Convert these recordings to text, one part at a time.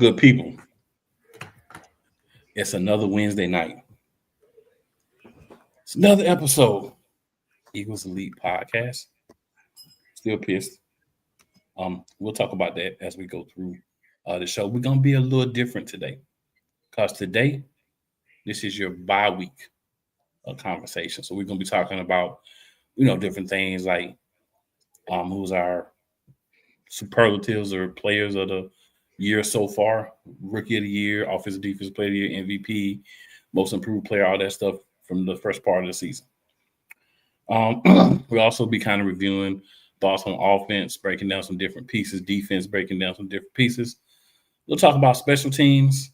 Good people, it's another Wednesday night. It's another episode. Eagles Elite Podcast. Still pissed. We'll talk about that as we go through the show. We're gonna be a little different today, because today this is your bye week conversation. So we're gonna be talking about different things like who's our superlatives or players of the year so far, rookie of the year, offensive defensive player of the year, MVP, most improved player, all that stuff from the first part of the season. We'll also be kind of reviewing thoughts on offense, breaking down some different pieces, defense, breaking down some different pieces. We'll talk about special teams.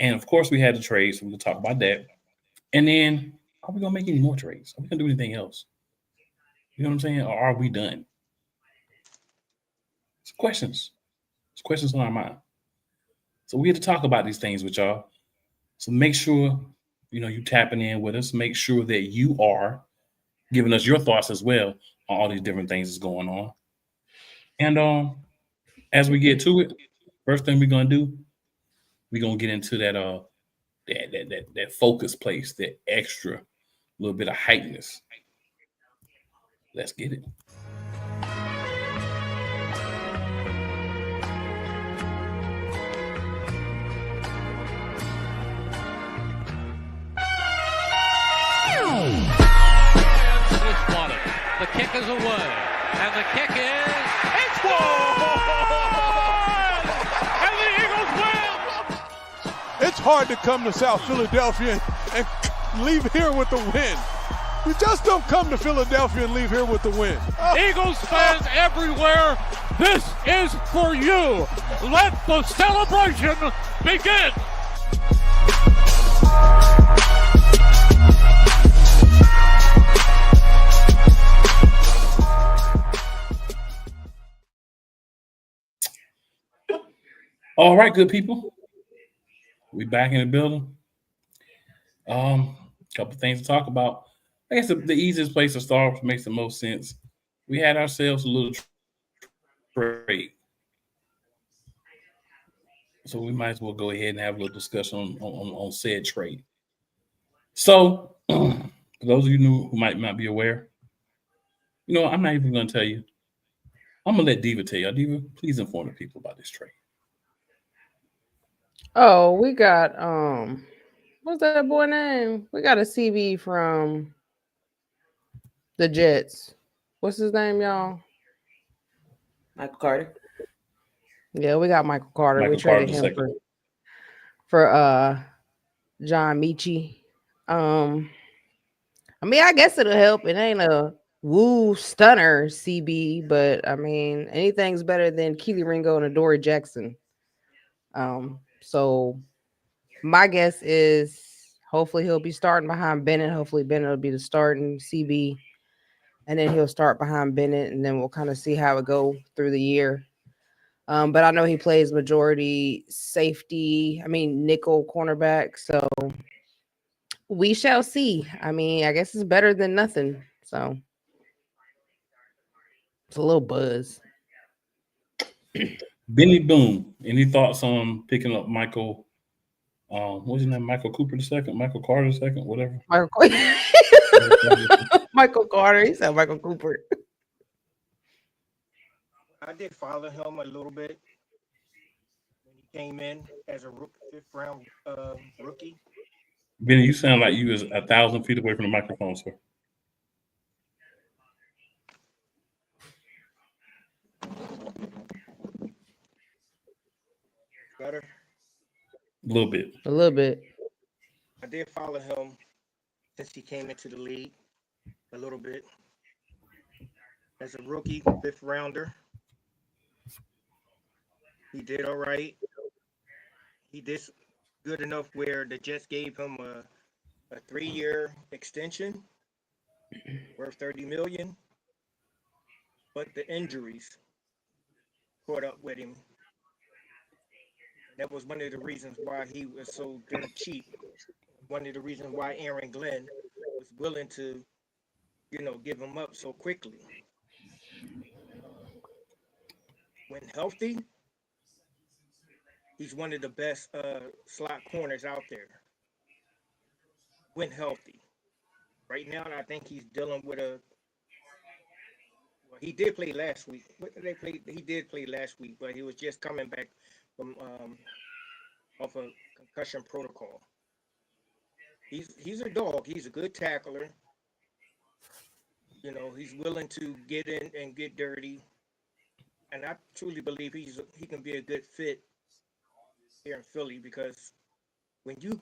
And of course, we had the trades, so we'll talk about that. And then, are we going to make any more trades? Are we going to do anything else? You know what I'm saying? Or are we done? It's questions. It's questions on our mind. So we get to talk about these things with y'all. So make sure, you tapping in with us. Make sure that you are giving us your thoughts as well on all these different things that's going on. And as we get to it, first thing we're gonna do, we're gonna get into that focus place, that extra little bit of heightness. Let's get it. The kick is away, and the kick it's good! And the Eagles win! It's hard to come to South Philadelphia and leave here with the win. You just don't come to Philadelphia and leave here with the win. Eagles fans everywhere, this is for you. Let the celebration begin. All right, good people. We back in the building. Couple things to talk about. I guess the easiest place to start, which makes the most sense. We had ourselves a little trade. So we might as well go ahead and have a little discussion on said trade. So, for those of you who might not be aware, I'm not even going to tell you. I'm going to let Diva tell you. Diva, please inform the people about this trade. Oh, we got what's that boy name? We got a CB from the Jets. What's his name, y'all? Michael Carter. Yeah, we got Michael Carter. Michael We traded Carter him for John Michie. I mean, I guess it'll help. It ain't a woo stunner CB, but I mean, anything's better than Keely Ringo and Adoree Jackson. So my guess is hopefully he'll be starting behind Bennett. Hopefully Bennett will be the starting CB, and then he'll start behind Bennett, and then we'll kind of see how it go through the year. But I know he plays majority safety, nickel cornerback. So we shall see. I mean, I guess it's better than nothing. So it's a little buzz. Benny Boom, any thoughts on picking up Michael? What's his name? Michael Cooper II, Michael Carter II, whatever. Michael Carter. He said Michael Cooper. I did follow him a little bit when he came in as a fifth-round rookie. Benny, you sound like you was 1,000 feet away from the microphone, sir. Better? A little bit. A little bit. I did follow him since he came into the league a little bit. As a rookie, fifth rounder. He did all right. He did good enough where the Jets gave him a 3-year extension worth $30 million. But the injuries caught up with him. That was one of the reasons why he was so dirt cheap. One of the reasons why Aaron Glenn was willing to, give him up so quickly. When healthy, He's one of the best slot corners out there when healthy. Right now, I think he's dealing with well, he did play last week. What did they play? He did play last week, but he was just coming back from off a concussion protocol. He's a dog. He's a good tackler. You know, he's willing to get in and get dirty. And I truly believe he can be a good fit here in Philly, because when you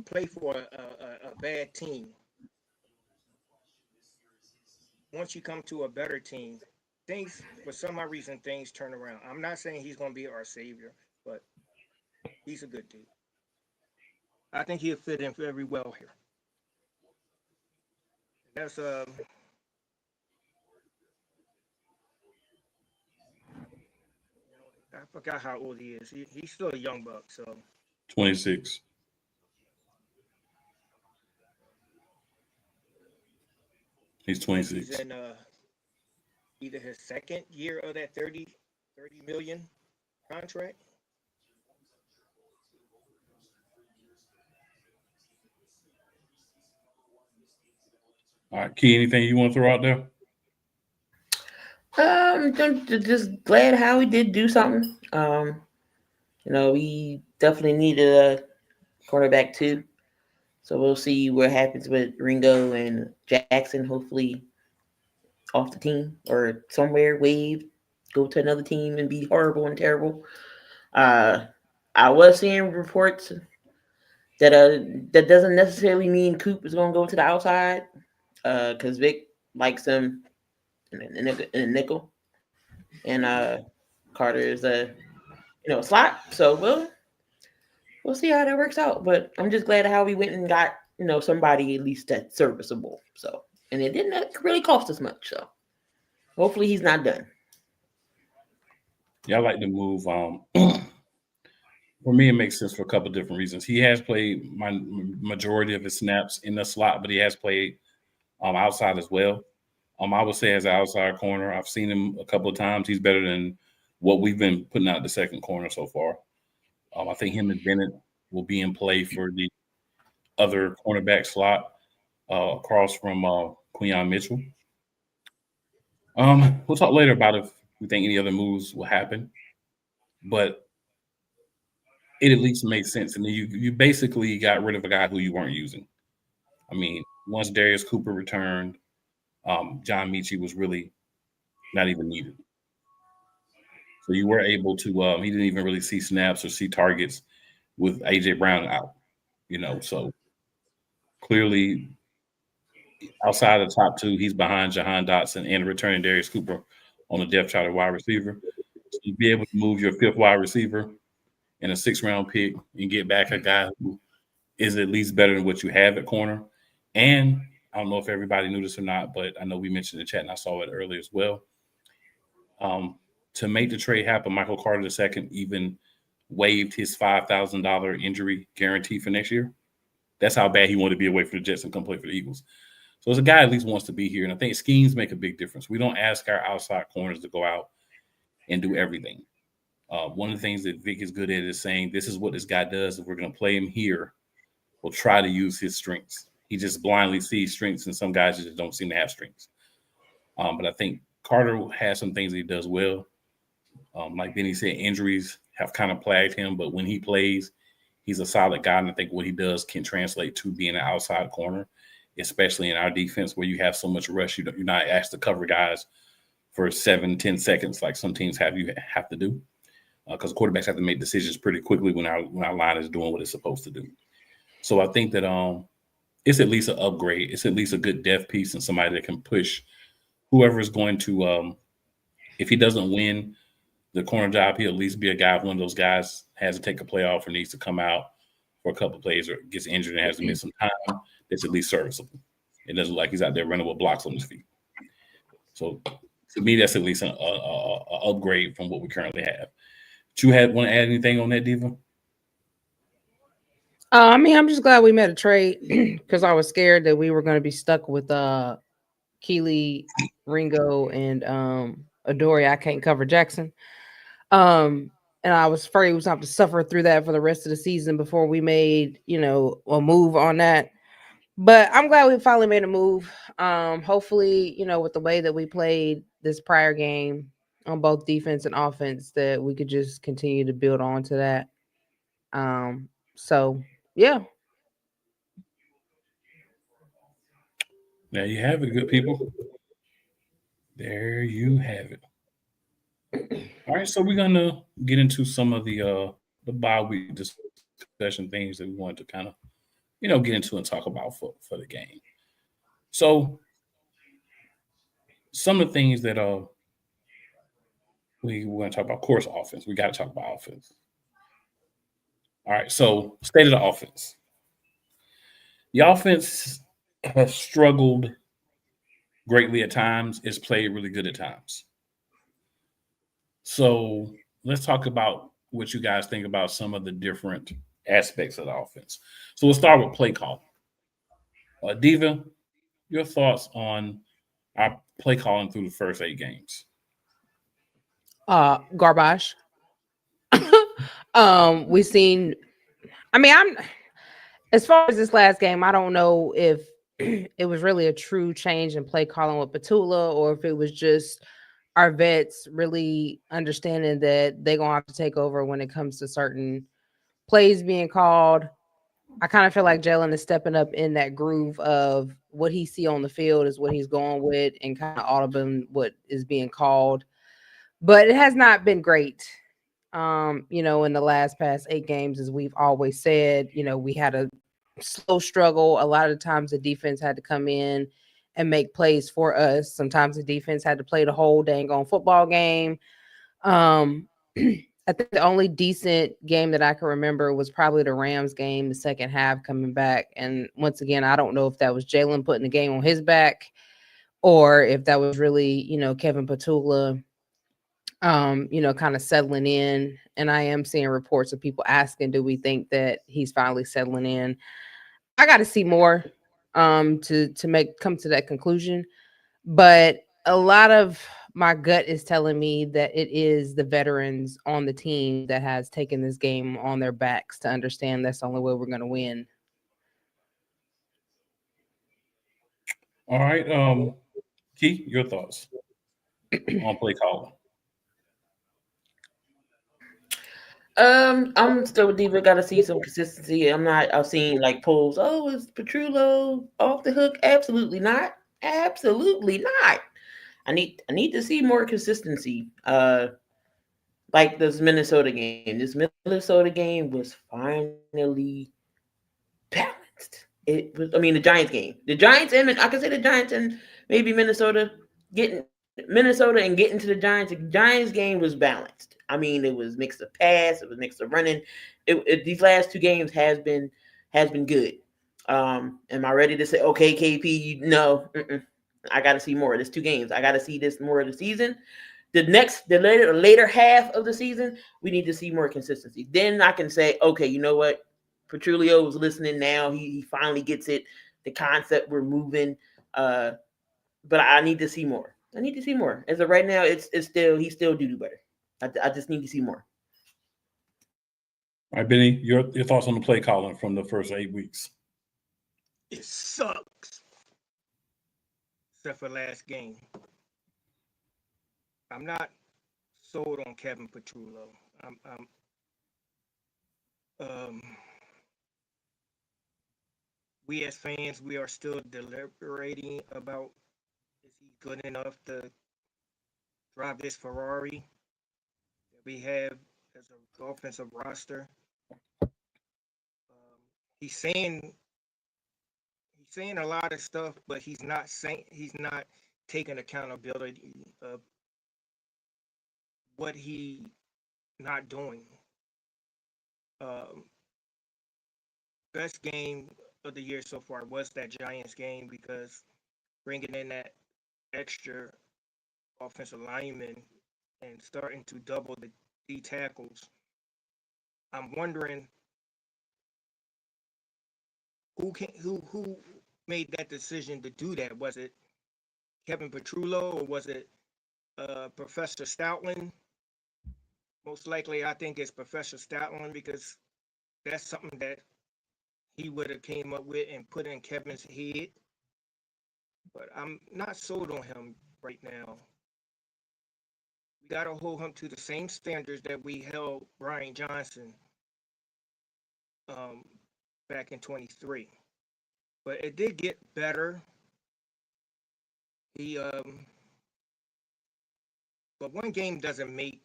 play for a bad team, once you come to a better team, things, for some odd reason, things turn around. I'm not saying he's going to be our savior, but he's a good dude. I think he'll fit in very well here. That's I forgot how old he is. He's still a young buck, so 26. He's 26. he's in either his second year of that 30 million contract. All right, Key, anything you want to throw out there? Just glad Howie did do something. You know, we definitely needed a cornerback too. So we'll see what happens with Ringo and Jackson. Hopefully, off the team or somewhere, wave, go to another team and be horrible and terrible. I was seeing reports that that doesn't necessarily mean Coop is going to go to the outside, because Vic likes him in a nickel, and Carter is a slot. So we'll see how that works out. But I'm just glad how we went and got somebody at least that's serviceable. So, and it didn't really cost us much. So hopefully he's not done. Yeah, I like to move. For me, it makes sense for a couple of different reasons. He has played my majority of his snaps in the slot, but he has played outside as well. I would say as an outside corner, I've seen him a couple of times. He's better than what we've been putting out the second corner so far. I think him and Bennett will be in play for the other cornerback slot across from Quinyon Mitchell. We'll talk later about if we think any other moves will happen, but it at least makes sense. And you basically got rid of a guy who you weren't using. I mean, once Darius Cooper returned, John Michie was really not even needed. So you were able to he didn't even really see snaps or see targets with A.J. Brown out, so clearly outside of the top two, he's behind Jahan Dotson and returning Darius Cooper on the depth chart of wide receiver. So you'd be able to move your fifth wide receiver in a 6th-round pick and get back a guy who is at least better than what you have at corner. And I don't know if everybody knew this or not, but I know we mentioned in the chat and I saw it earlier as well. To make the trade happen, Michael Carter II even waived his $5,000 injury guarantee for next year. That's how bad he wanted to be away from the Jets and come play for the Eagles. So as a guy at least wants to be here, and I think schemes make a big difference. We don't ask our outside corners to go out and do everything. One of the things that Vic is good at is saying, this is what this guy does. If we're going to play him here, we'll try to use his strengths. He just blindly sees strengths, and some guys just don't seem to have strengths. But I think Carter has some things that he does well. Like Benny said, injuries have kind of plagued him, but when he plays, he's a solid guy, and I think what he does can translate to being an outside corner, especially in our defense where you have so much rush. You're not asked to cover guys for 7-10 seconds like some teams have to do, because quarterbacks have to make decisions pretty quickly when our line is doing what it's supposed to do. So I think that it's at least an upgrade. It's at least a good depth piece and somebody that can push whoever is going to if he doesn't win the corner job, he'll at least be a guy. If one of those guys has to take a playoff or needs to come out for a couple of plays or gets injured and has to miss some time, it's at least serviceable. It doesn't look like he's out there running with blocks on his feet. So to me, that's at least an upgrade from what we currently have. Do you want to add anything on that, Diva? I mean, I'm just glad we made a trade because I was scared that we were going to be stuck with Keely, Ringo, and Adoree. I can't cover Jackson. And and I was afraid we was going to have to suffer through that for the rest of the season before we made, a move on that. But I'm glad we finally made a move. Hopefully, with the way that we played this prior game on both defense and offense, that we could just continue to build on to that. So yeah. There you have it, good people. There you have it. All right, so we're gonna get into some of the bye week discussion things that we wanted to kind of get into and talk about for the game. So some of the things that we're going to talk about, of course, offense. We got to talk about offense. All right, so state of the offense. The offense has struggled greatly at times. It's played really good at times. So let's talk about what you guys think about some of the different aspects of the offense. So we'll start with play call. Diva, your thoughts on our play calling through the first 8 games? Garbage. We seen. I mean, I'm as far as this last game, I don't know if it was really a true change in play calling with Petula, or if it was just our vets really understanding that they're gonna have to take over when it comes to certain plays being called. I kind of feel like Jalen is stepping up in that groove of what he see on the field is what he's going with, and kind of audible what is being called. But it has not been great. In the past 8 games, as we've always said, we had a slow struggle. A lot of the times the defense had to come in and make plays for us. Sometimes the defense had to play the whole dang on football game. I think the only decent game that I can remember was probably the Rams game, the second half coming back. And once again, I don't know if that was Jalen putting the game on his back, or if that was really, Kevin Petula, kind of settling in. And I am seeing reports of people asking, do we think that he's finally settling in? I got to see more to come to that conclusion. But a lot of my gut is telling me that it is the veterans on the team that has taken this game on their backs to understand that's the only way we're going to win. All right, Key, your thoughts on play calling? I'm still with Diva. Got to see some consistency. I've seen like polls. Oh, is Petrullo off the hook? Absolutely not. Absolutely not. I need to see more consistency. Like this Minnesota game. This Minnesota game was finally balanced. It was. I mean, the Giants game. The Giants and I can say the Giants and maybe Minnesota getting to the Giants. The Giants game was balanced. I mean, it was mixed of pass. It was mixed of running. These last 2 games has been good. Am I ready to say, okay, KP? No. I got to see more. There's 2 games. I got to see this more of the season. The later half of the season, we need to see more consistency. Then I can say, okay, you know what? Petrulio was listening now. He finally gets it. The concept, we're moving. But I need to see more. As of right now, he's still do better. I just need to see more. All right, Benny, your thoughts on the play calling from the first 8 weeks? It sucks. Except for last game. I'm not sold on Kevin Petrullo. We as fans, we are still deliberating about, is he good enough to drive this Ferrari that we have as an offensive roster? He's saying a lot of stuff, but he's not taking accountability of what he not doing. Best game of the year so far was that Giants game, because bringing in that extra offensive lineman and starting to double the D tackles. I'm wondering who made that decision to do that. Was it Kevin Petrullo, or was it Professor Stoutland? Most likely, I think it's Professor Stoutland because that's something that he would have came up with and put in Kevin's head. But I'm not sold on him right now. We got to hold him to the same standards that we held Brian Johnson back in 23. But it did get better. He but one game doesn't make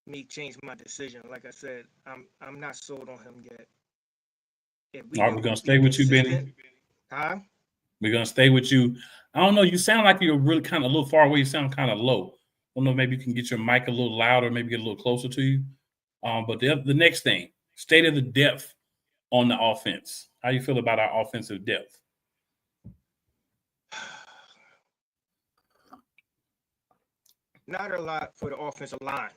me change my decision. Like I said, I'm not sold on him yet. If we All right, can we're gonna be stay with you, Benny. consistent, huh? We're gonna stay with you. I don't know. You sound like you're really kind of a little far away. You sound kind of low. I don't know. Maybe you can get your mic a little louder. Maybe get a little closer to you. But the next thing, state of the depth on the offense. How you feel about our offensive depth? Not a lot for the offensive line.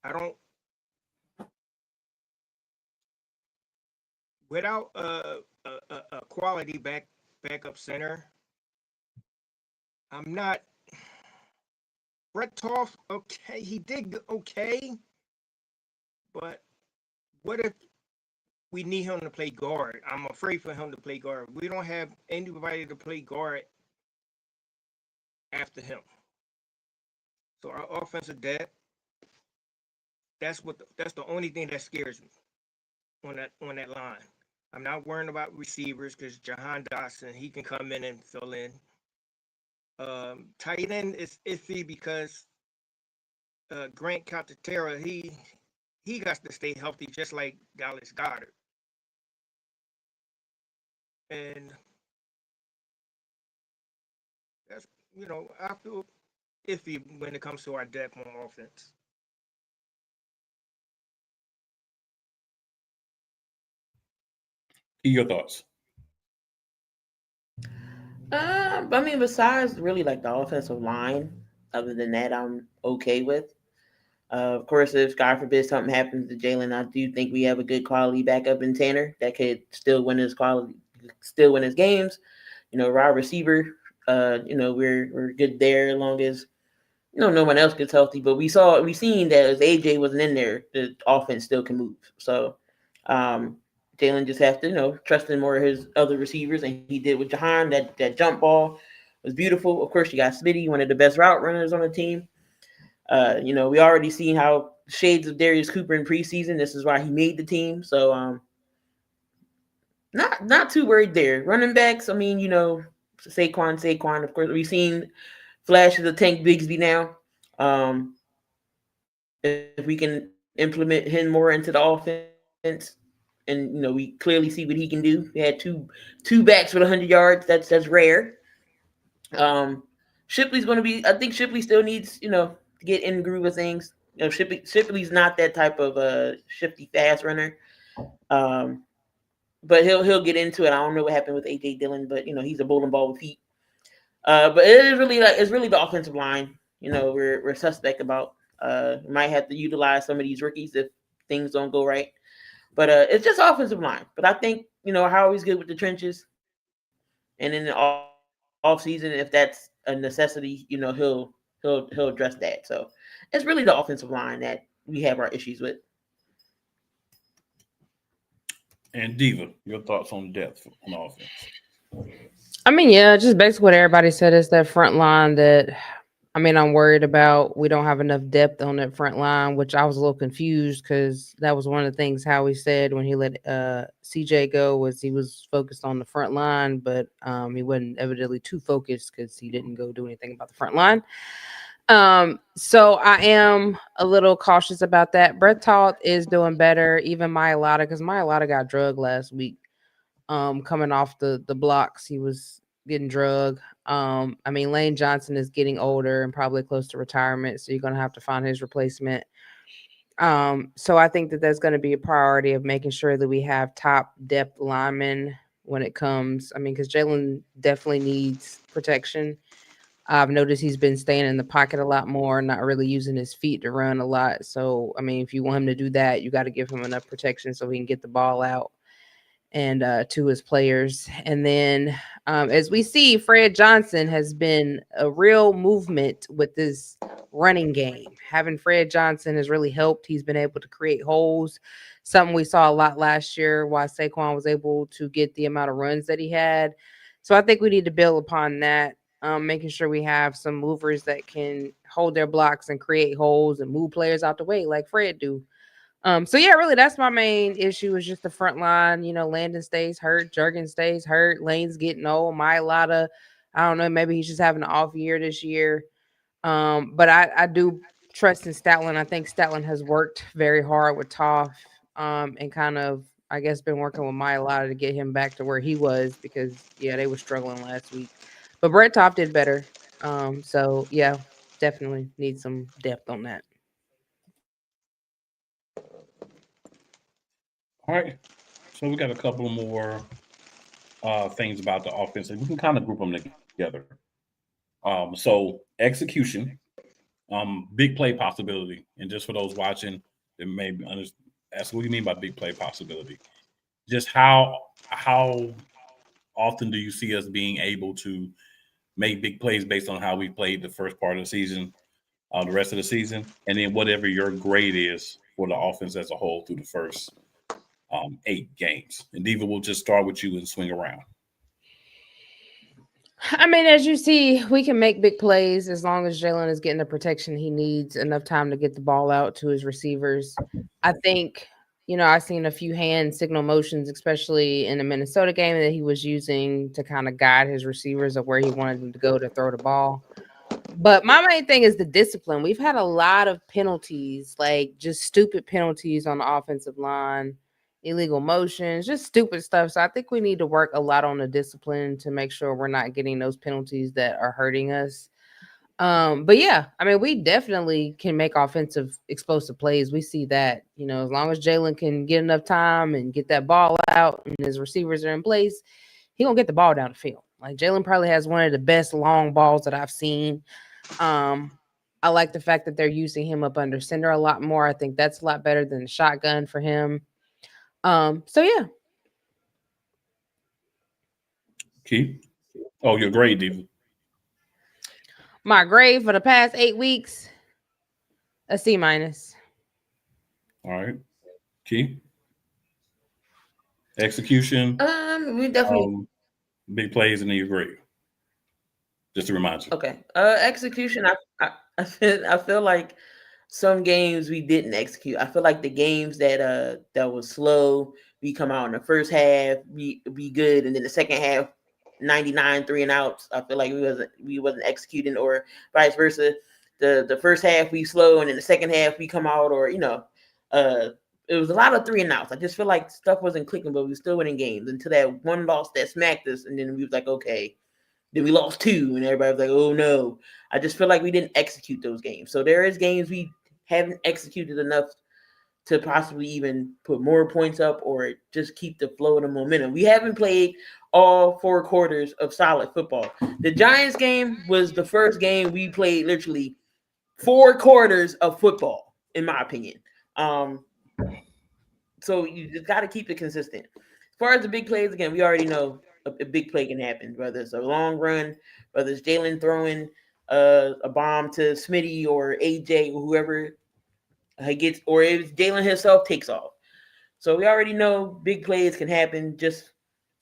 I don't. Without a quality backup center, I'm not. Brett Toff, okay, he did okay, but what if we need him to play guard? I'm afraid for him to play guard. We don't have anybody to play guard after him. So our offensive depth, that's the only thing that scares me on that line. I'm not worrying about receivers because Jahan Dotson, he can come in and fill in. Tight end is iffy because Grant Calcaterra, he got to stay healthy just like Dallas Goedert. And that's, I feel iffy when it comes to our depth on offense. Your thoughts? I mean, besides really like the offensive line, other than that, I'm okay with. Of course, if God forbid something happens to Jalen, I do think we have a good quality backup in Tanner that could still win his games. Wide receiver, we're good there as long as no one else gets healthy. But we seen that as AJ wasn't in there, the offense still can move. So Jalen just has to trust in more of his other receivers, and he did with Jahan. That jump ball was beautiful. Of course, you got Smitty, one of the best route runners on the team. We already seen how shades of Darius Cooper in preseason. This is why he made the team. So not too worried there. Running backs, I mean, Saquon. Of course, we've seen flashes of Tank Bigsby now. If we can implement him more into the offense, and we clearly see what he can do. We had two backs with 100 yards. That's rare. Shipley's going to be. I think Shipley still needs to get in the groove of things. Shipley's not that type of shifty fast runner. But he'll get into it. I don't know what happened with AJ Dillon, but he's a bowling ball with feet. But it is really it's really the offensive line. We're suspect about. We might have to utilize some of these rookies if things don't go right. But it's just offensive line. But I think Howie's good with the trenches, and in the off season, if that's a necessity, he'll address that. So it's really the offensive line that we have our issues with. And Diva, your thoughts on depth on offense? I mean, yeah, just basically what everybody said is that front line that, I'm worried about. We don't have enough depth on that front line, which I was a little confused because that was one of the things Howie said when he let CJ go was he was focused on the front line, but he wasn't evidently too focused because he didn't go do anything about the front line. So I am a little cautious about that. Brett Toth is doing better, even Mailata, because Mailata got drugged last week. Coming off the blocks, he was getting drugged. Lane Johnson is getting older and probably close to retirement, so you're gonna have to find his replacement. So I think that that's going to be a priority of making sure that we have top depth linemen when it comes. Because Jalen definitely needs protection. I've noticed he's been staying in the pocket a lot more, not really using his feet to run a lot. So, if you want him to do that, you got to give him enough protection so he can get the ball out. and to his players. And then as we see, Fred Johnson has been a real movement with this running game. Having Fred Johnson has really helped. He's been able to create holes, something we saw a lot last year while Saquon was able to get the amount of runs that he had. So I think we need to build upon that, making sure we have some movers that can hold their blocks and create holes and move players out the way like Fred do. So yeah, really, that's my main issue is just the front line. You know, Landon stays hurt, Jurgen stays hurt, Lane's getting old, Mylotta, I don't know, maybe he's just having an off year this year. But I do trust in Statland. I think Statland has worked very hard with Toff, and kind of, I guess, been working with Mylotta to get him back to where he was because yeah, they were struggling last week. But Brett Toff did better. So yeah, definitely need some depth on that. All right. So we got a couple more things about the offense. We can kind of group them together. So execution, big play possibility. And just for those watching that may ask, what do you mean by big play possibility? Just how often do you see us being able to make big plays based on how we played the first part of the season, the rest of the season, and then whatever your grade is for the offense as a whole through the first 8 games. And Diva, will just start with you and swing around. I mean, as you see, we can make big plays as long as Jalen is getting the protection he needs, enough time to get the ball out to his receivers. I think, you know, I've seen a few hand signal motions, especially in the Minnesota game, that he was using to kind of guide his receivers of where he wanted them to go to throw the ball. But my main thing is the discipline. We've had a lot of penalties, like just stupid penalties on the offensive line, illegal motions, just stupid stuff. So I think we need to work a lot on the discipline to make sure we're not getting those penalties that are hurting us. But yeah, I mean, we definitely can make offensive explosive plays. We see that, you know, as long as Jalen can get enough time and get that ball out and his receivers are in place, he gonna get the ball down the field. Like Jalen probably has one of the best long balls that I've seen. I like the fact that they're using him up under center a lot more. I think that's a lot better than the shotgun for him. So yeah. Keith? Oh, your grade, Diva. My grade for the past 8 weeks, a C-. All right. Keith? Execution. We definitely big plays and then your grade. Just to remind you. okay. Execution. I feel like some games we didn't execute. I feel like the games that was slow, we come out in the first half, we good, and then the second half, 99 3 and outs. I feel like we wasn't executing, or vice versa. The first half we slow, and then the second half we come out, or it was a lot of 3 and outs. I just feel like stuff wasn't clicking, but we still winning games until that one loss that smacked us, and then we was like, okay. Then we lost 2, and everybody was like, oh no. I just feel like we didn't execute those games. So there is games we haven't executed enough to possibly even put more points up or just keep the flow and the momentum. We haven't played all 4 quarters of solid football. The Giants game was the first game we played literally 4 quarters of football, in my opinion. So you just got to keep it consistent. As far as the big plays, again, we already know a big play can happen, whether it's a long run, whether it's Jalen throwing a bomb to Smitty or AJ or whoever he gets, or if Jalen himself takes off. So we already know big plays can happen. Just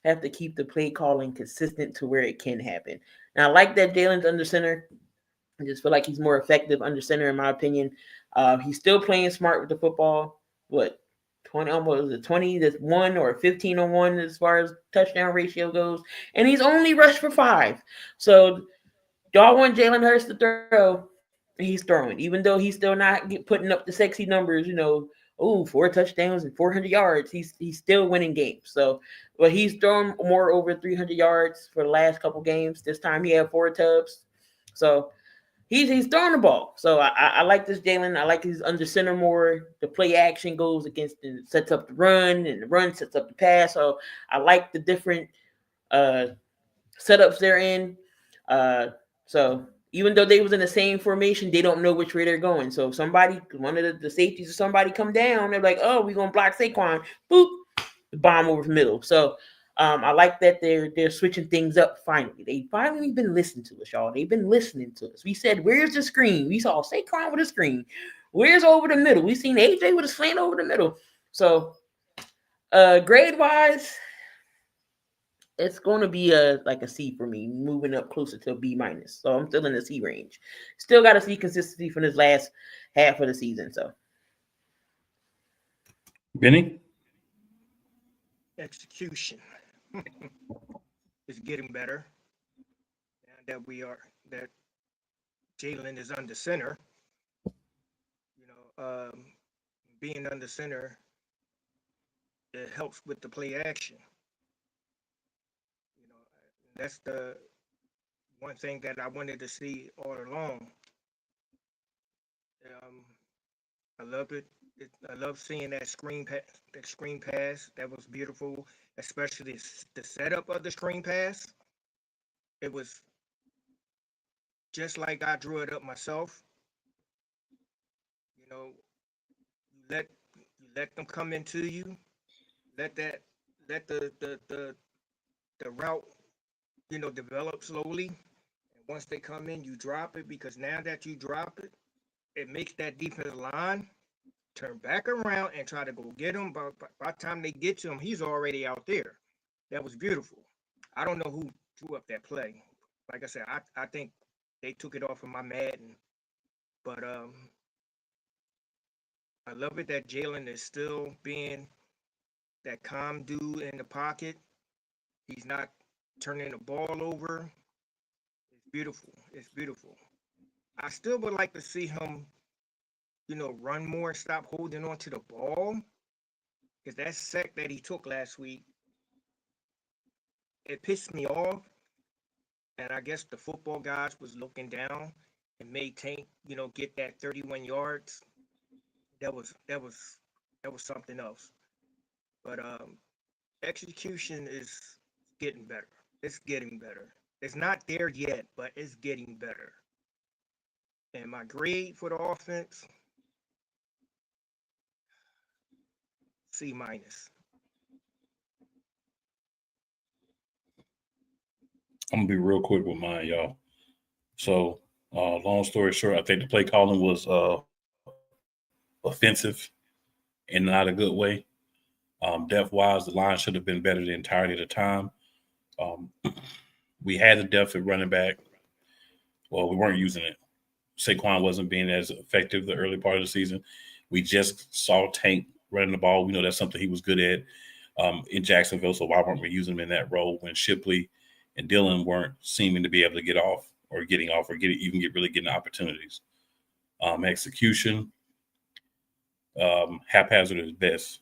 have to keep the play calling consistent to where it can happen. Now, I like that Jalen's under center. I just feel like he's more effective under center, in my opinion. He's still playing smart with the football. 20 that's 1 or 15 on 1 as far as touchdown ratio goes, and he's only rushed for 5. So y'all want Jalen Hurts to throw, he's throwing, even though he's still not putting up the sexy numbers. 4 touchdowns and 400 yards. He's still winning games. So, but he's thrown more over 300 yards for the last couple games. This time he had 4 tubs. So he's throwing the ball. So I like this Jalen. I like he's under center more. The play action goes against and sets up the run, and the run sets up the pass. So I like the different setups they're in. So even though they was in the same formation, they don't know which way they're going. So if one of the safeties or somebody come down, they're like, oh, we're going to block Saquon. Boop. bomb over the middle. So I like that they're switching things up finally. They finally been listening to us, y'all. They've been listening to us. We said, where's the screen? We saw Saquon with a screen. Where's over the middle? We seen AJ with a slant over the middle. So grade-wise, it's going to be like a C for me, moving up closer to a B minus. So I'm still in the C range. Still got to see consistency from this last half of the season. So, Benny? Execution is getting better. Now that Jalen is under center, being under center, it helps with the play action. That's the one thing that I wanted to see all along. I love it. I love seeing that screen pass. That was beautiful, especially the setup of the screen pass. It was just like I drew it up myself. You let them come into you. Let the route develop slowly. And once they come in, you drop it, because now that you drop it, it makes that defensive line turn back around and try to go get him. But by the time they get to him, he's already out there. That was beautiful. I don't know who drew up that play. Like I said, I think they took it off of my Madden. But I love it that Jalen is still being that calm dude in the pocket. He's not turning the ball over. It's beautiful. It's beautiful. I still would like to see him, run more, stop holding on to the ball. Because that sack that he took last week, it pissed me off. And I guess the football guys was looking down and made Tank, get that 31 yards. That was something else. But execution is getting better. It's getting better. It's not there yet, but it's getting better. And my grade for the offense, C minus. I'm gonna be real quick with mine, y'all. So, long story short, I think the play calling was offensive and not a good way. Depth-wise, the line should have been better the entirety of the time. We had the depth at running back. Well, we weren't using it. Saquon wasn't being as effective the early part of the season. We just saw Tank running the ball. We know that's something he was good at in Jacksonville, so why weren't we using him in that role when Shipley and Dillon weren't seeming to be able to get getting opportunities? Execution, haphazard at best.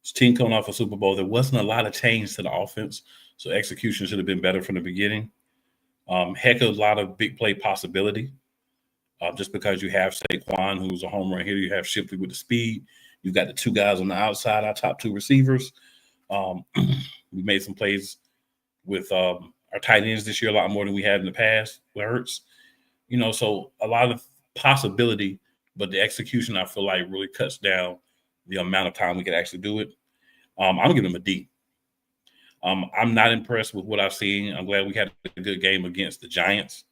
This team coming off a Super Bowl, there wasn't a lot of change to the offense, so execution should have been better from the beginning. Heck of a lot of big play possibility. Just because you have Saquon, who's a home run hitter, you have Shipley with the speed. You've got the two guys on the outside, our top two receivers. We made some plays with our tight ends this year, a lot more than we had in the past with Hurts. So a lot of possibility, but the execution, I feel like, really cuts down the amount of time we could actually do it. I'm going to give them a D. I'm not impressed with what I've seen. I'm glad we had a good game against the Giants,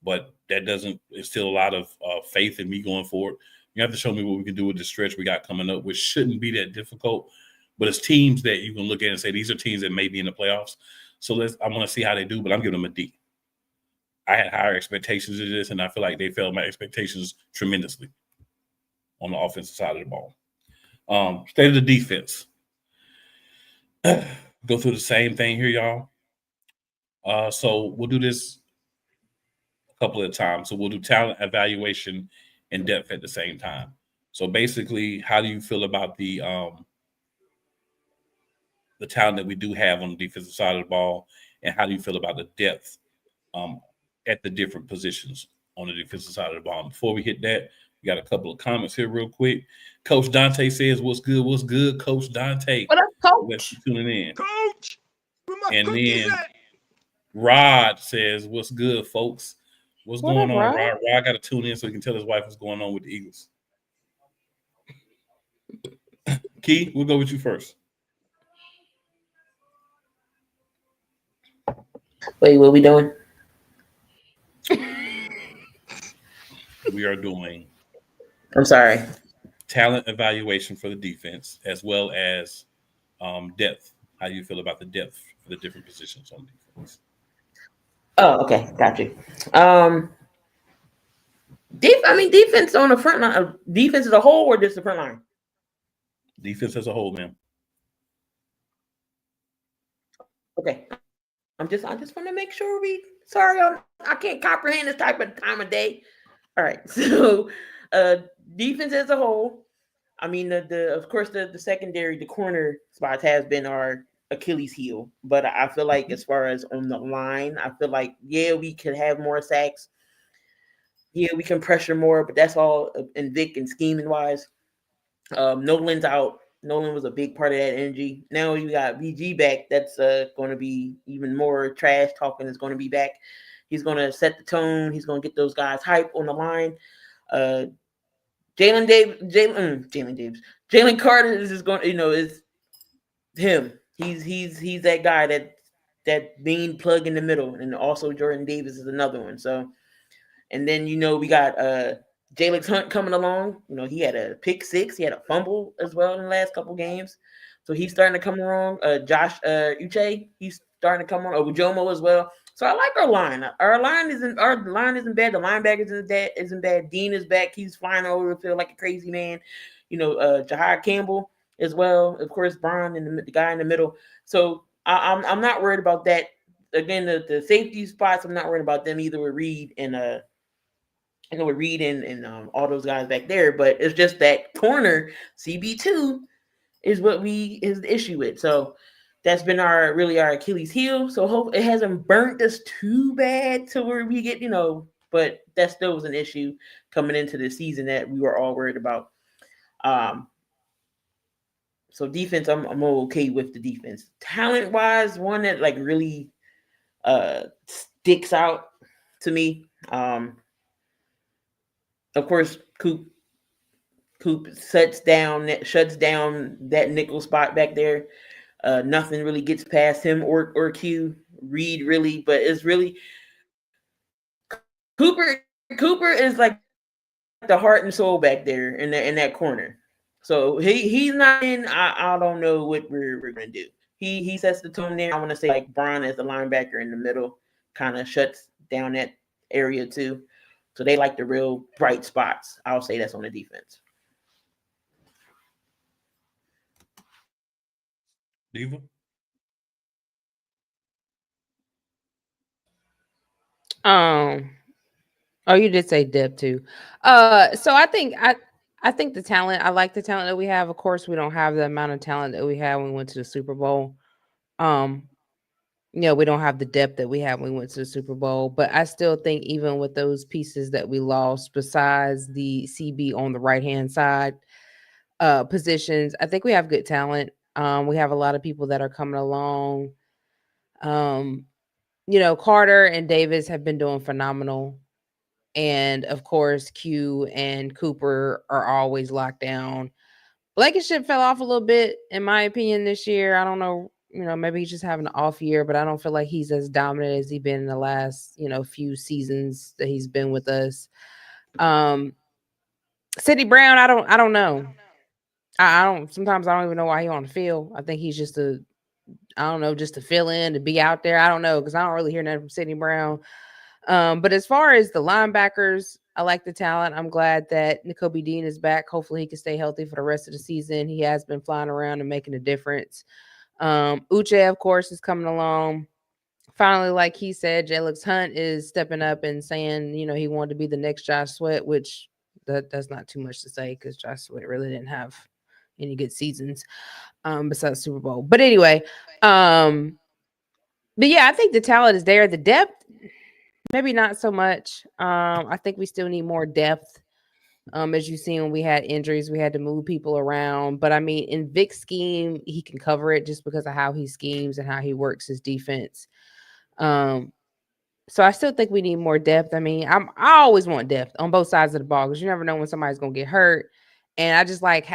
but that doesn't instill a lot of faith in me going forward. You have to show me what we can do with the stretch we got coming up, which shouldn't be that difficult. But it's teams that you can look at and say, these are teams that may be in the playoffs. So I want to see how they do, but I'm giving them a D. I had higher expectations of this, and I feel like they failed my expectations tremendously on the offensive side of the ball. State of the defense. Go through the same thing here, y'all. So we'll do this a couple of times. So we'll do talent evaluation and depth at the same time. So basically, how do you feel about the talent that we do have on the defensive side of the ball, and how do you feel about the depth at the different positions on the defensive side of the ball? And before we hit that, we got a couple of comments here real quick. Coach Dante says, "What's good? What's good, Coach Dante?" what up, Coach? Let's tuning in. Coach, where my And cookies then at? Rod says, "What's good, folks? What's What going up, on, Rod? Rod? Rod got to tune in so he can tell his wife what's going on with the Eagles." Key, we'll go with you first. Wait, what we doing? We are doing I'm sorry. talent evaluation for the defense as well as depth. How do you feel about the depth for the different positions on defense? Oh, okay, got you. I mean, defense on the front line, defense as a whole, or just the front line? Defense as a whole, man. Okay, I just want to make sure we. Sorry, I can't comprehend this type of time of day. All right, so defense as a whole. I mean, the of course the secondary, the corner spots has been our Achilles heel, but I feel like as far as on the line, I feel like we could have more sacks. Yeah, we can pressure more, but that's all in Vic and scheming wise. Nolan's out. Nolan was a big part of that energy. Now you got VG back. That's going to be even more trash talking. Is going to be back. He's going to set the tone. He's going to get those guys hype on the line. Jalen Davis, Jalen Carter is just going. Is him. He's that guy that main plug in the middle, and also Jordan Davis is another one. So, and then we got Jalen Hunt coming along. He had a pick six. He had a fumble as well in the last couple games. So he's starting to come along. Josh Uche, he's starting to come on. Jomo as well. So I like our line. Our line isn't bad. The linebackers isn't bad. Dean is back. He's flying over the field like a crazy man. Jahir Campbell as well. Of course, Brian and the guy in the middle. So I'm not worried about that. Again, the safety spots, I'm not worried about them either with Reed and with Reed and all those guys back there. But it's just that corner CB2 is what is the issue with. So that's been our Achilles heel. So hope it hasn't burnt us too bad to where we get, but that still was an issue coming into the season that we were all worried about. So defense, I'm okay with the defense. Talent wise, one that like really sticks out to me. Of course, Coop shuts down that nickel spot back there. Nothing really gets past him or Q. Reed really, but it's really Cooper is like the heart and soul back there in that corner. So he's not in. I don't know what we're gonna do. He sets the tone there. I want to say like Brian as the linebacker in the middle kind of shuts down that area too. So they like the real bright spots. I'll say that's on the defense. Diva? Oh, you did say depth too. So I think the talent. I like the talent that we have. Of course, we don't have the amount of talent that we had when we went to the Super Bowl. We don't have the depth that we had when we went to the Super Bowl. But I still think even with those pieces that we lost, besides the CB on the right hand side positions, I think we have good talent. We have a lot of people that are coming along. Carter and Davis have been doing phenomenal. And of course, Q and Cooper are always locked down. Blankenship fell off a little bit, in my opinion, this year. I don't know, maybe he's just having an off year, but I don't feel like he's as dominant as he's been in the last, few seasons that he's been with us. Sidney Brown, I don't know. Sometimes I don't even know why he's on the field. I think he's just just to fill in, to be out there. I don't know, because I don't really hear nothing from Sidney Brown. But as far as the linebackers, I like the talent. I'm glad that Nakobe Dean is back. Hopefully he can stay healthy for the rest of the season. He has been flying around and making a difference. Uche, of course, is coming along. Finally, like he said, Jalen Hunt is stepping up and saying, he wanted to be the next Josh Sweat, which that's not too much to say because Josh Sweat really didn't have any good seasons besides Super Bowl. But anyway, but yeah, I think the talent is there. The depth, maybe not so much. I think we still need more depth. As you see, when we had injuries, we had to move people around. But I mean, in Vic's scheme, he can cover it just because of how he schemes and how he works his defense. So I still think we need more depth. I mean, I always want depth on both sides of the ball because you never know when somebody's gonna get hurt. And I just like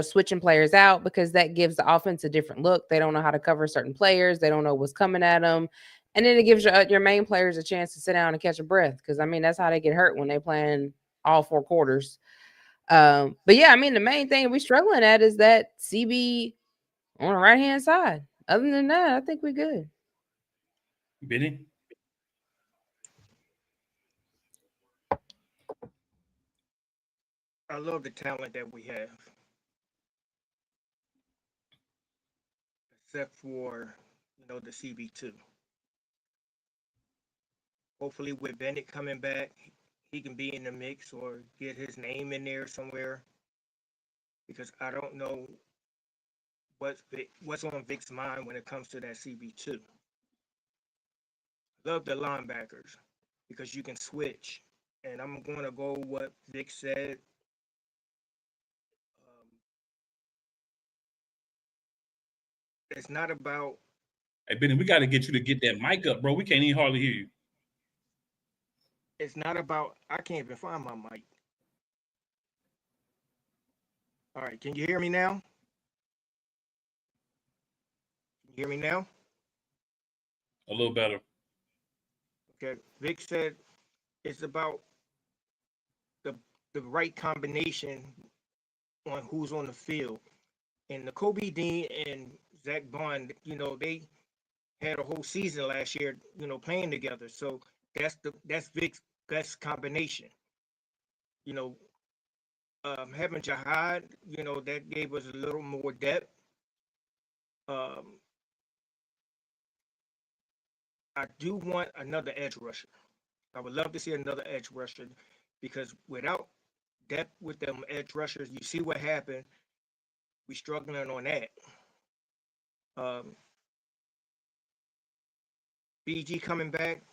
switching players out because that gives the offense a different look. They don't know how to cover certain players. They don't know what's coming at them. And then it gives your main players a chance to sit down and catch a breath. Because, I mean, that's how they get hurt when they playing all 4 quarters. But, yeah, I mean, the main thing we're struggling at is that CB on the right-hand side. Other than that, I think we're good. Benny? I love the talent that we have. Except for, the CB2. Hopefully with Bennett coming back, he can be in the mix or get his name in there somewhere. Because I don't know what's on Vic's mind when it comes to that CB2. Love the linebackers because you can switch. And I'm going to go what Vic said. It's not about. Hey, Benny, we got to get you to get that mic up, bro. We can't even hardly hear you. It's not about. I can't even find my mic. All right, can you hear me now? Can you hear me now? A little better. Okay, Vic said it's about the right combination on who's on the field. And the Kobe Dean and Zach Bond, they had a whole season last year, playing together. So that's Vic's best combination. Having Jihad, that gave us a little more depth. I do want another edge rusher. I would love to see another edge rusher because without depth with them edge rushers, you see what happened. We struggling on that. BG coming back,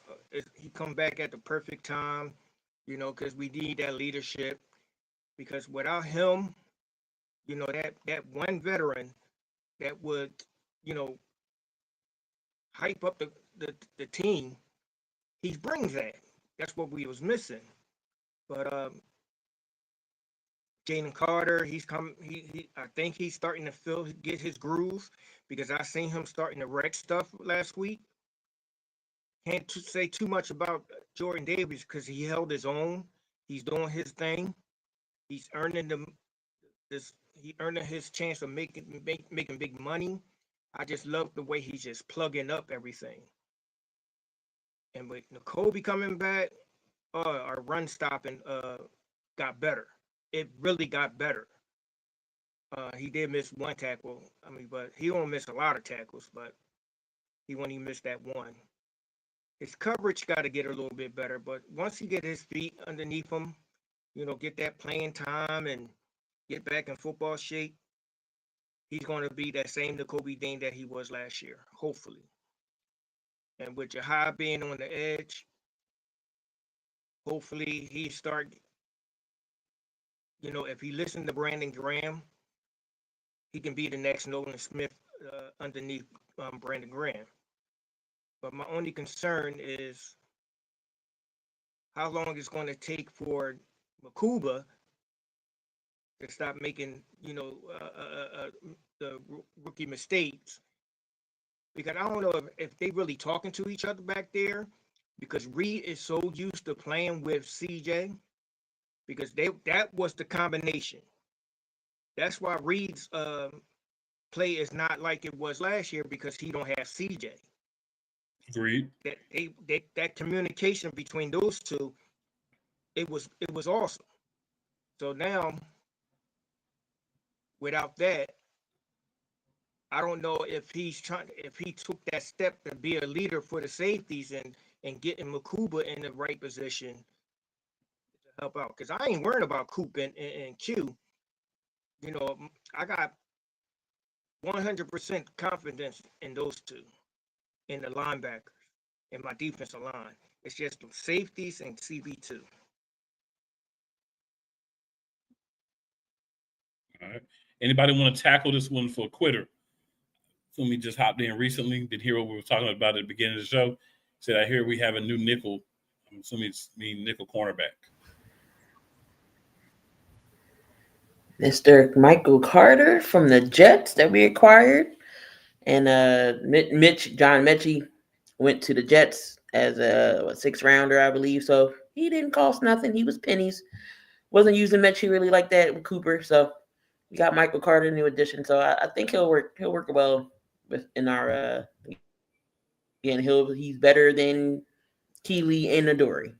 he come back at the perfect time, because we need that leadership. Because without him, that one veteran that would, hype up the team, he brings that. That's what we was missing. But Jalen Carter, he's come. I think he's starting to get his groove because I seen him starting to wreck stuff last week. Can't say too much about Jordan Davis because he held his own. He's doing his thing. He's earning his chance of making big money. I just love the way he's just plugging up everything. And with Kobe coming back, our run stopping got better. It really got better. He did miss one tackle. But he don't miss a lot of tackles, but he only missed that one. His coverage got to get a little bit better, but once he get his feet underneath him, get that playing time and get back in football shape, he's going to be that same Kobe Dean that he was last year, hopefully. And with Jahai being on the edge, hopefully he start, if he listens to Brandon Graham, he can be the next Nolan Smith underneath Brandon Graham. But my only concern is how long it's going to take for Makuba to stop making, the rookie mistakes. Because I don't know if they really talking to each other back there. Because Reed is so used to playing with CJ. Because that was the combination. That's why Reed's play is not like it was last year because he don't have CJ. Agreed. That communication between those two, it was awesome. So now, without that, I don't know if he took that step to be a leader for the safeties and getting Makuba in the right position to help out. Because I ain't worrying about Coop and Q. I got 100% confidence in those two, in the linebackers, in my defensive line. It's just the safeties and CB2. All right. Anybody want to tackle this one for a quitter? Fumi just hopped in recently. Did hear what we were talking about at the beginning of the show. Said, I hear we have a new nickel. I'm assuming it's nickel cornerback. Mr. Michael Carter from the Jets that we acquired. And John Mechie went to the Jets as a 6th rounder, I believe. So he didn't cost nothing. He was pennies. Wasn't using Mechie really like that with Cooper. So we got Michael Carter, new addition. So I think he'll work well in our again, he's better than Keeley and Adoree.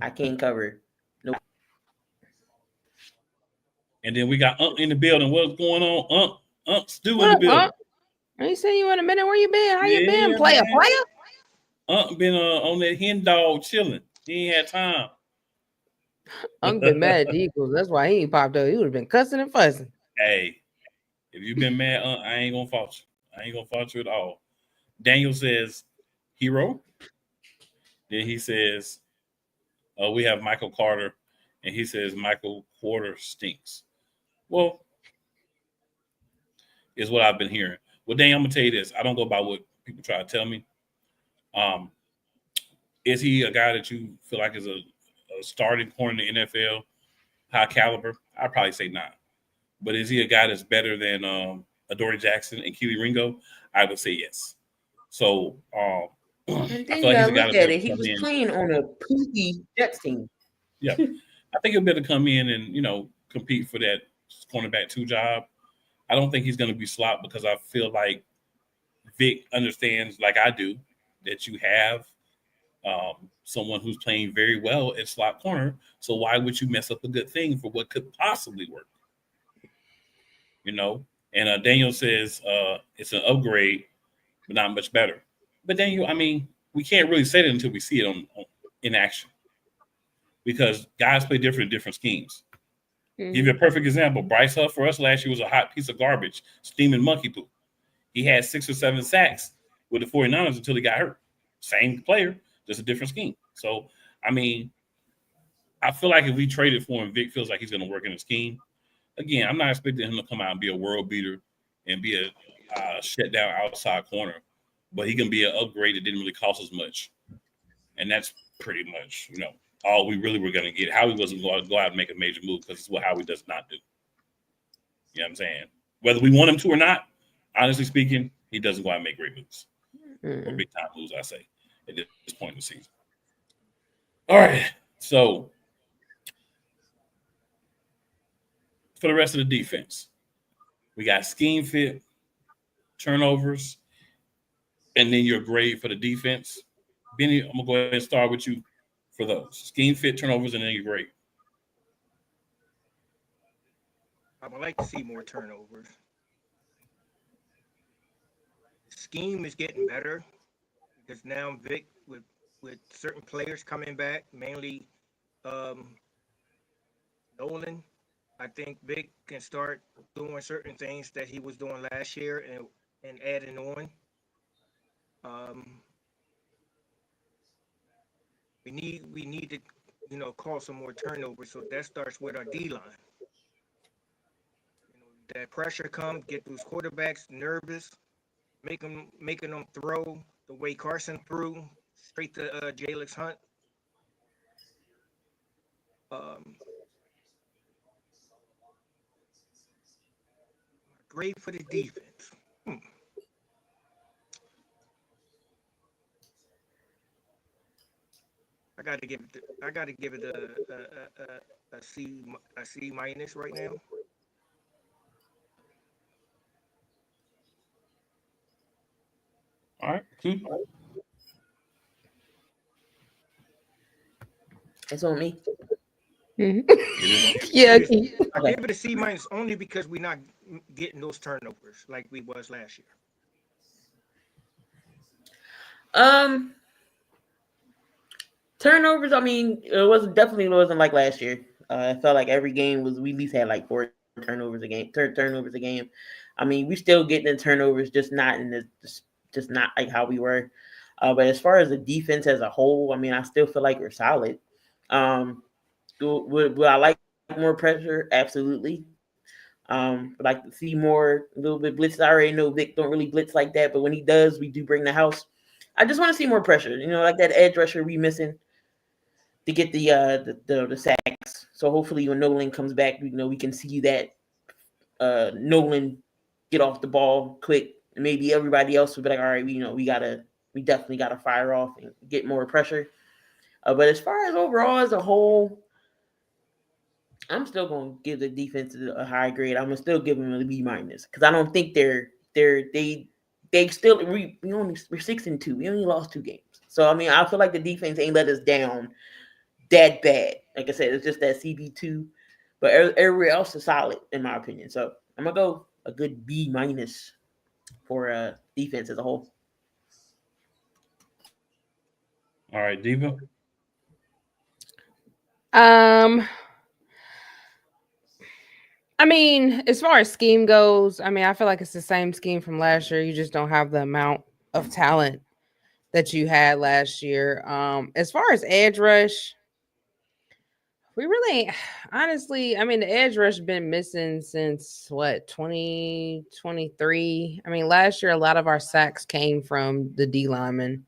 I can't cover. Nope. And then we got in the building. What's going on? Stu in the building. I ain't seen you in a minute. Where you been? How you been? Player? Been on that hen dog chilling. He ain't had time. Been mad at the Eagles. That's why he ain't popped up. He would have been cussing and fussing. Hey, if you've been mad, I ain't gonna fault you. I ain't gonna fault you at all. Daniel says, hero. Then he says, we have Michael Carter. And he says, Michael Porter stinks. Well, is what I've been hearing. Well, Daniel, I'm going to tell you this. I don't go by what people try to tell me. Is he a guy that you feel like is a starting corner in the NFL, high caliber? I'd probably say not. But is he a guy that's better than Adoree Jackson and Keely Ringo? I would say yes. So and then I you feel like he's a guy look at it. He was playing on a pooky Jets team. Yeah. I think he'll be able to come in and, compete for that cornerback 2 job. I don't think he's going to be slot because I feel like Vic understands, like I do, that you have someone who's playing very well at slot corner. So why would you mess up a good thing for what could possibly work? And Daniel says it's an upgrade, but not much better. But Daniel, we can't really say that until we see it in action. Because guys play different schemes. Mm-hmm. Give you a perfect example. Bryce Huff for us last year was a hot piece of garbage, steaming monkey poop. He had 6 or 7 sacks with the 49ers until he got hurt. Same player, just a different scheme. So, I feel like if we traded for him, Vic feels like he's going to work in a scheme. Again, I'm not expecting him to come out and be a world beater and be a shut-down outside corner, but he can be an upgrade that didn't really cost as much. And that's pretty much, all we really were going to get. Howie wasn't going to go out and make a major move because it's what Howie does not do. You know what I'm saying? Whether we want him to or not, honestly speaking, he doesn't go out and make great moves. Or big-time moves, I say, at this point in the season. All right. So, for the rest of the defense, we got scheme fit, turnovers, and then your grade for the defense. Benny, I'm going to go ahead and start with you for those. Scheme fit, turnovers, and then your grade. I would like to see more turnovers. Scheme is getting better because now Vic, with certain players coming back, mainly Nolan, I think Vic can start doing certain things that he was doing last year and adding on. We need to call some more turnovers. So that starts with our D line. That pressure comes, get those quarterbacks nervous, making them throw the way Carson threw straight to Jalix Hunt. Great for the defense. I got to give it a C minus right now. All right, Keith. That's on me. Mm-hmm. Yeah, I give it a C minus only because we're not getting those turnovers like we was last year. Turnovers. It definitely wasn't like last year. I felt like every game we at least had like 4 turnovers a game. Turnovers a game. We still getting the turnovers, just not just not like how we were. But as far as the defense as a whole, I still feel like we're solid. Would I like more pressure? Absolutely. Would like to see a little bit blitz. I already know Vic don't really blitz like that, but when he does, we do bring the house. I just want to see more pressure. Like that edge rusher we missing to get the sacks. So hopefully when Nolan comes back, we can see that Nolan get off the ball quick. Maybe everybody else will be like, all right, we gotta we definitely got to fire off and get more pressure. But as far as overall as a whole, I'm still going to give the defense a high grade. I'm going to still give them a B minus because I don't think they still we're 6-2. We only lost 2 games. So I mean, I feel like the defense ain't let us down that bad. Like I said, it's just that CB2, but everywhere else is solid in my opinion. So I'm gonna go a good B minus for defense as a whole. All right, Diva. I mean, as far as scheme goes, I mean, I feel like it's the same scheme from last year. You just don't have the amount of talent that you had last year. As far as edge rush, we really, honestly, I mean, the edge rush been missing since what, 2023. I mean, last year a lot of our sacks came from the D linemen,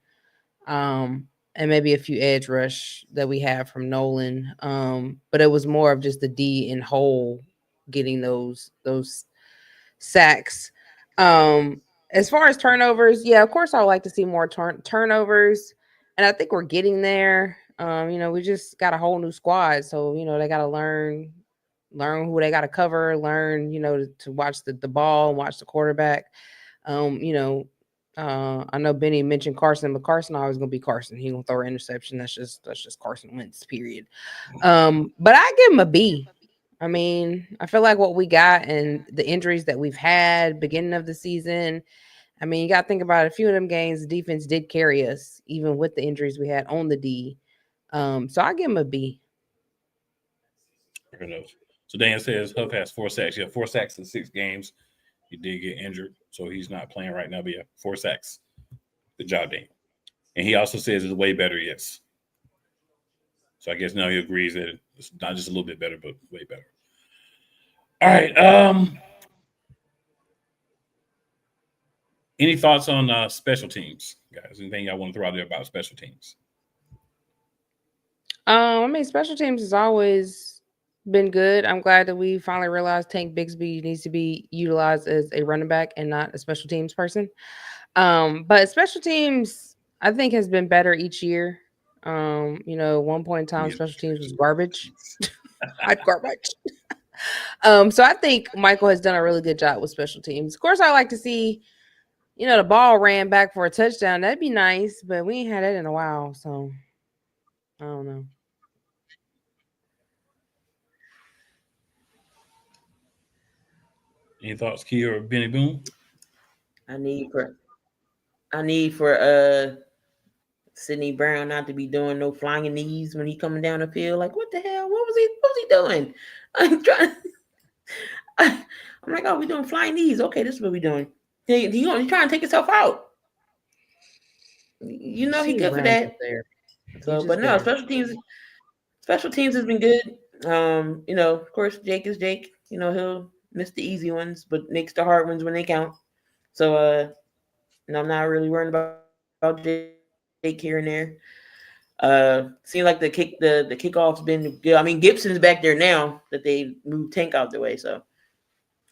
and maybe a few edge rush that we had from Nolan. But it was more of just the D in whole getting those sacks. As far as turnovers, yeah, of course I would like to see more turnovers, and I think we're getting there. We just got a whole new squad, so they got to learn who they got to cover, learn to watch the ball, watch the quarterback. I know Benny mentioned Carson, but Carson always gonna be Carson. He gonna throw an interception. That's just Carson Wentz, period. But I give him a B. I mean, I feel like what we got and the injuries that we've had beginning of the season. I mean, you got to think about it. A few of them games, the defense did carry us, even with the injuries we had on the D. So I give him a B. Fair enough. So Dan says Huff has 4 sacks. Yeah, 4 sacks in 6 games. He did get injured, so he's not playing right now. But yeah, 4 sacks. Good job, Dan. And he also says it's way better, yes. So I guess now he agrees that it's not just a little bit better, but way better. All right. Any thoughts on special teams, guys? Anything y'all want to throw out there about special teams? I mean, special teams has always been good. I'm glad that we finally realized Tank Bigsby needs to be utilized as a running back and not a special teams person. But special teams, I think, has been better each year. One point in time, special teams was garbage. Hot garbage. So I think Michael has done a really good job with special teams. Of course, I like to see, the ball ran back for a touchdown. That'd be nice, but we ain't had that in a while. So I don't know. Any thoughts, Kia or Benny Boone? I need for Sidney Brown not to be doing no flying knees when he coming down the field. Like, what the hell? What was he doing? I'm trying. I'm like, oh, we doing flying knees. Okay, this is what we doing. He's trying to take himself out. He good for that. So, but no, special teams has been good. Of course, Jake is Jake. He'll miss the easy ones, but makes the hard ones when they count. So, I'm not really worried about Jake here and there. Seems like the kickoff's been good. I mean, Gibson's back there now that they moved Tank out the way. So,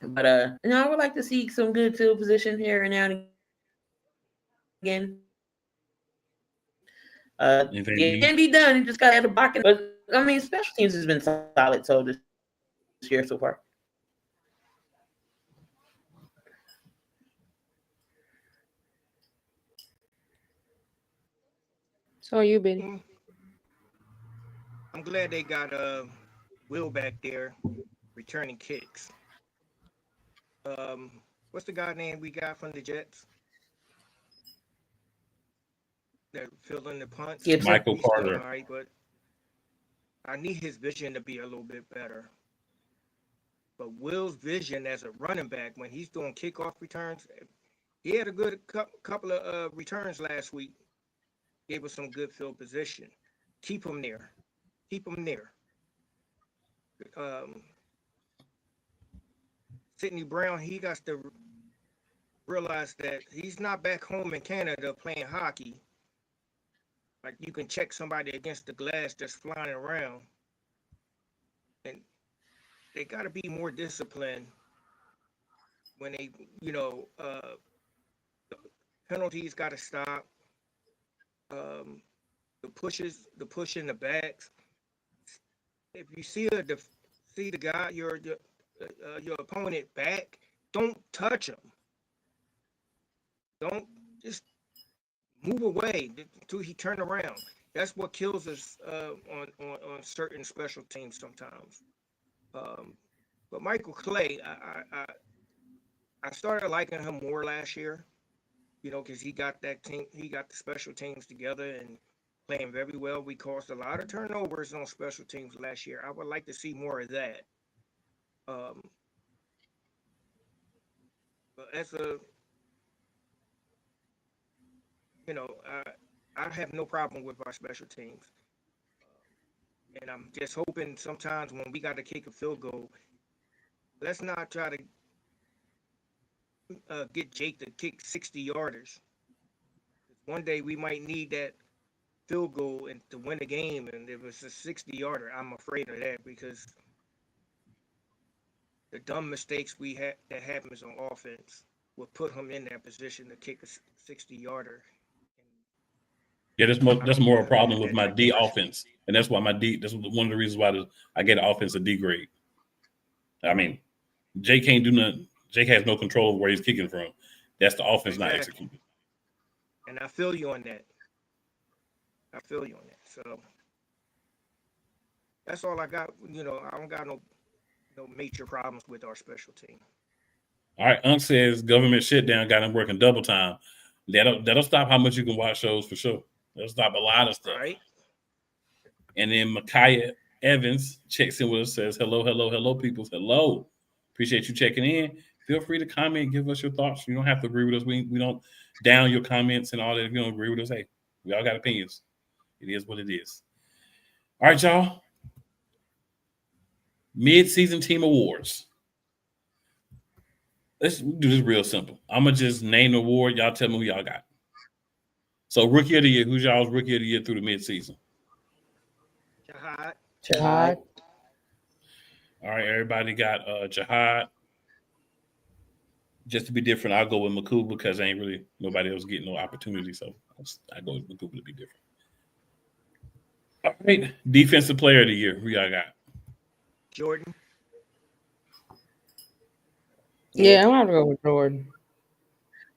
but I would like to see some good field position here and now and again. It can be done. You just got to add a blocking. But I mean, special teams has been solid so this year so far. So you been? I'm glad they got Will back there returning kicks. What's the guy name we got from the Jets? That filling the punts. Gibson. Michael Carter. All right, but I need his vision to be a little bit better. But Will's vision as a running back when he's doing kickoff returns, he had a good couple of returns last week. Gave us some good field position. Keep him there. Sidney Brown, he got to realize that he's not back home in Canada playing hockey. Like you can check somebody against the glass just flying around. And they got to be more disciplined when they, the penalties got to stop. the push in the backs. If you see the guy, your opponent back, don't touch him. Don't just move away until he turn around. That's what kills us on certain special teams sometimes. But Michael Clay, I started liking him more last year, because he got the special teams together and playing very well. We caused a lot of turnovers on special teams last year. I would like to see more of that. But as a, I have no problem with our special teams. And I'm just hoping sometimes when we got to kick a field goal, let's not try to get Jake to kick 60-yarders. One day we might need that field goal and to win the game, and if it's a 60-yarder, I'm afraid of that because the dumb mistakes that happens on offense will put him in that position to kick a 60-yarder. Yeah, that's more a problem with my D offense, and that's why my D. That's one of the reasons why I get an offense a D grade. I mean, Jake can't do nothing. Jake has no control of where he's kicking from. That's the offense not executing. And I feel you on that. So that's all I got. I don't got no major problems with our special team. All right, Unc says government shutdown got him working double time. That'll stop how much you can watch shows for sure. That'll stop a lot of stuff. Right. And then Micaiah Evans checks in with us, says, hello, peoples. Hello. Appreciate you checking in. Feel free to comment, give us your thoughts. You don't have to agree with us. We don't down your comments and all that. If you don't agree with us, hey, we all got opinions. It is what it is. All right, y'all. Mid-season team awards. Let's do this real simple. I'm going to just name the award. Y'all tell me who y'all got. So, Rookie of the Year. Who's y'all's Rookie of the Year through the mid-season? Jihad. All right, everybody got Jihad. Just to be different, I'll go with Makuba because ain't really nobody else getting no opportunity. So, I go with Makuba to be different. All right, Defensive Player of the Year. Who y'all got? Jordan. Yeah, I'm gonna go with Jordan.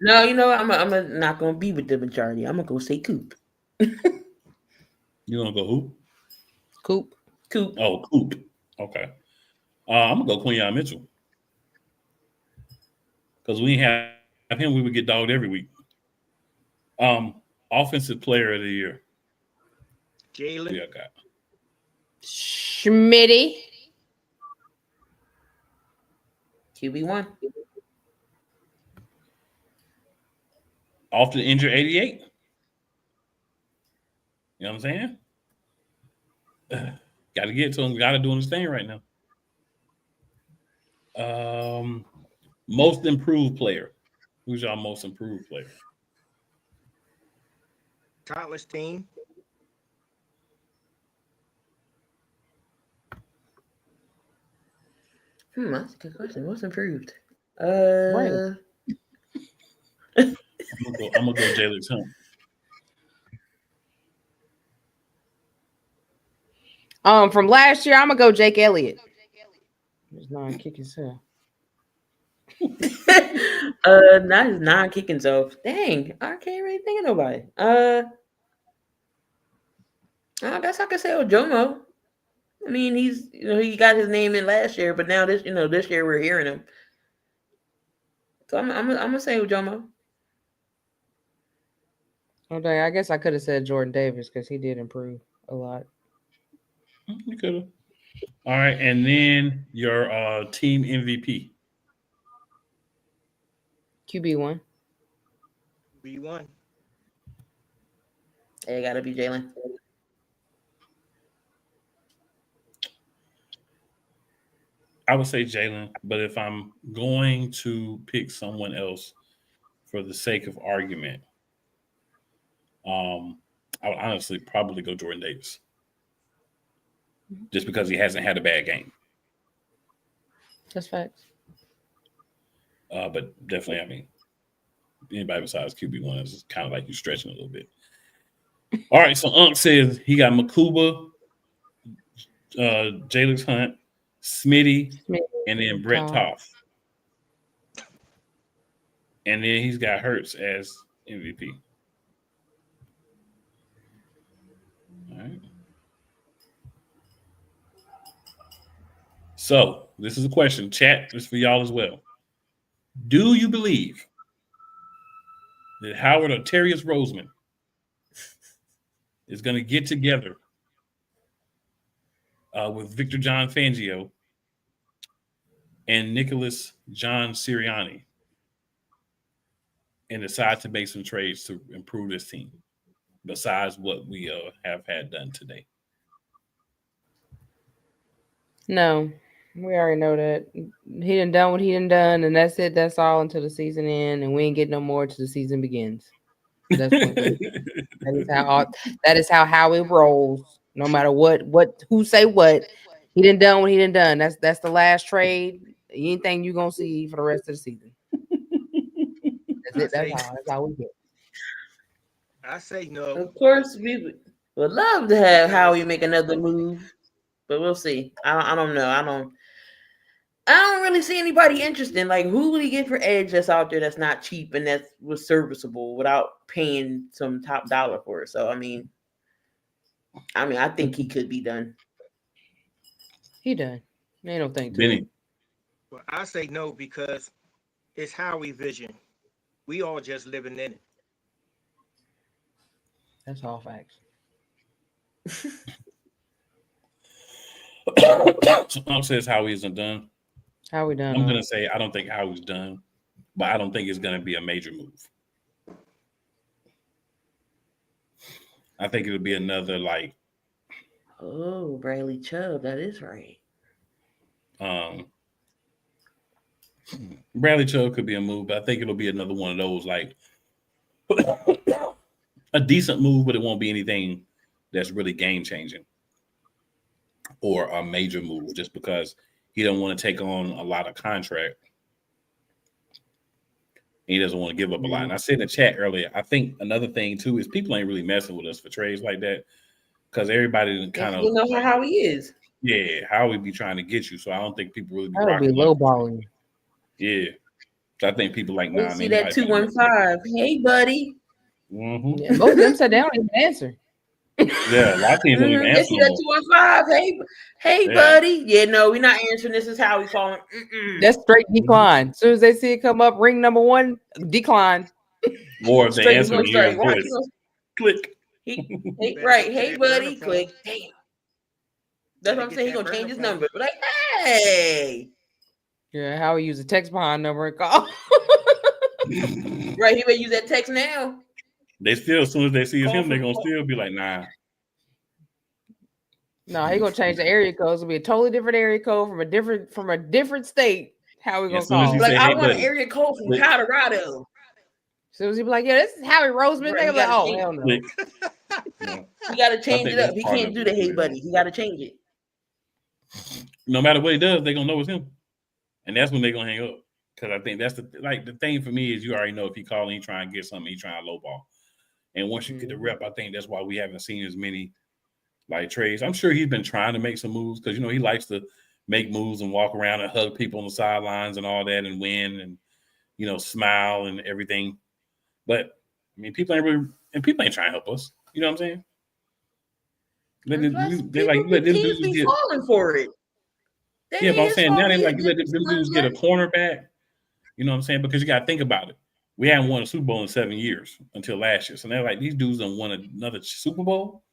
No, I'm not gonna be with the majority. I'm gonna go say Coop. You gonna go who? Coop. Oh, Coop. Okay. I'm gonna go Quinyon Mitchell because we have him. We would get dogged every week. Offensive Player of the Year. Jalen. Who y'all got? Schmitty. QB1. Off the injured 88. You know what I'm saying? Got to get to him. Got to do his thing right now. Most improved player. Who's y'all most improved player? Cutlass team. That's a good question. Most improved? Right. I'm gonna go Jalen Hunt. From last year, I'm gonna go Jake Elliott. He's not kicking himself. Not his non-kicking himself. Dang, I can't really think of nobody. I guess I could say Ojomo. I mean, he's he got his name in last year, but now this year we're hearing him. So I'm gonna say Ojomo. Okay, I guess I could have said Jordan Davis because he did improve a lot. You could have. All right, and then your team MVP. QB1. B1. It gotta be Jalen. I would say Jalen, but if I'm going to pick someone else for the sake of argument, I would honestly probably go Jordan Davis. Just because he hasn't had a bad game. That's facts. But definitely, I mean, anybody besides QB1 is kind of like you stretching a little bit. All right, so Unc says he got Makuba, Jalix Hunt, Smitty, and then Brett Toth. And then he's got Hurts as MVP. All right. So this is a question. Chat is for y'all as well. Do you believe that Howard or Terrius Roseman is going to get together with Victor John Fangio and Nicholas John Sirianni and decide to make some trades to improve this team besides what we have had done today? No, we already know that he done what he done, and that's it. That's all until the season ends, and we ain't get no more till the season begins. That's that is how Howie rolls. No matter what who say what, he done what he done. That's the last trade. Anything you gonna see for the rest of the season. That's it. That's all we get. I say no. Of course, we would love to have Howie make another move, but we'll see. I don't know. I don't really see anybody interested. Like, who would he get for edge that's out there that's not cheap and that was serviceable without paying some top dollar for it? So I mean, I think he could be done. He done. Ain't no thing to Benny. it. Well, I say no because it's Howie vision. We all just living in it. That's all facts. Tom says Howie isn't done. How we done? I'm gonna say I don't think Howie's done, but I don't think it's gonna be a major move. I think it'll be another like. Oh, Bradley Chubb, that is right. Bradley Chubb could be a move, but I think it'll be another one of those like a decent move, but it won't be anything that's really game changing or a major move, just because he don't want to take on a lot of contract. He doesn't want to give up a lot. And I said in the chat earlier, I think another thing too is people ain't really messing with us for trades like that because everybody kind of know how he is. Yeah, how we be trying to get you. So I don't think people really be That would be lowballing. Yeah. So I think people like, nah, see that 215. Hey, buddy. Mm-hmm. Yeah, most of them said they don't even answer. Yeah, a lot of teams don't even answer. See that 215. Hey, buddy. Yeah, no, we're not answering. This is how we calling. That's straight decline. As soon as they see it come up, ring number one, decline. Or if they answer, click. Right. Hey, buddy. Click. Damn. That's what I'm saying. He's going to change his number. But like, hey. Yeah, how we use a text behind number and call. Right. He may use that text now. They still, as soon as they see him, they're going to still be like, nah. No, he's going to change the area code. It's going to be a totally different area code from a different state. How we going to call? Like, I want an area code from Colorado. So he be like, yeah, this is Howie Roseman. They like, oh, hell no. You got to change it up. He can't do the hey buddy. He got to change it. No matter what he does, they're going to know it's him. And that's when they're going to hang up. Because I think that's the thing for me is you already know if he calling, he trying to get something, he trying to lowball. And once you get the rep, I think that's why we haven't seen as many like trades. I'm sure he's been trying to make some moves because, he likes to make moves and walk around and hug people on the sidelines and all that and win and, smile and everything. But, I mean, people ain't trying to help us. You know what I'm saying? They're like, let them dudes get falling for it. Yeah, but I'm saying now they're like, let them dudes get a cornerback. You know what I'm saying? Because you got to think about it. We haven't won a Super Bowl in 7 years until last year. So they're like, these dudes don't want another Super Bowl.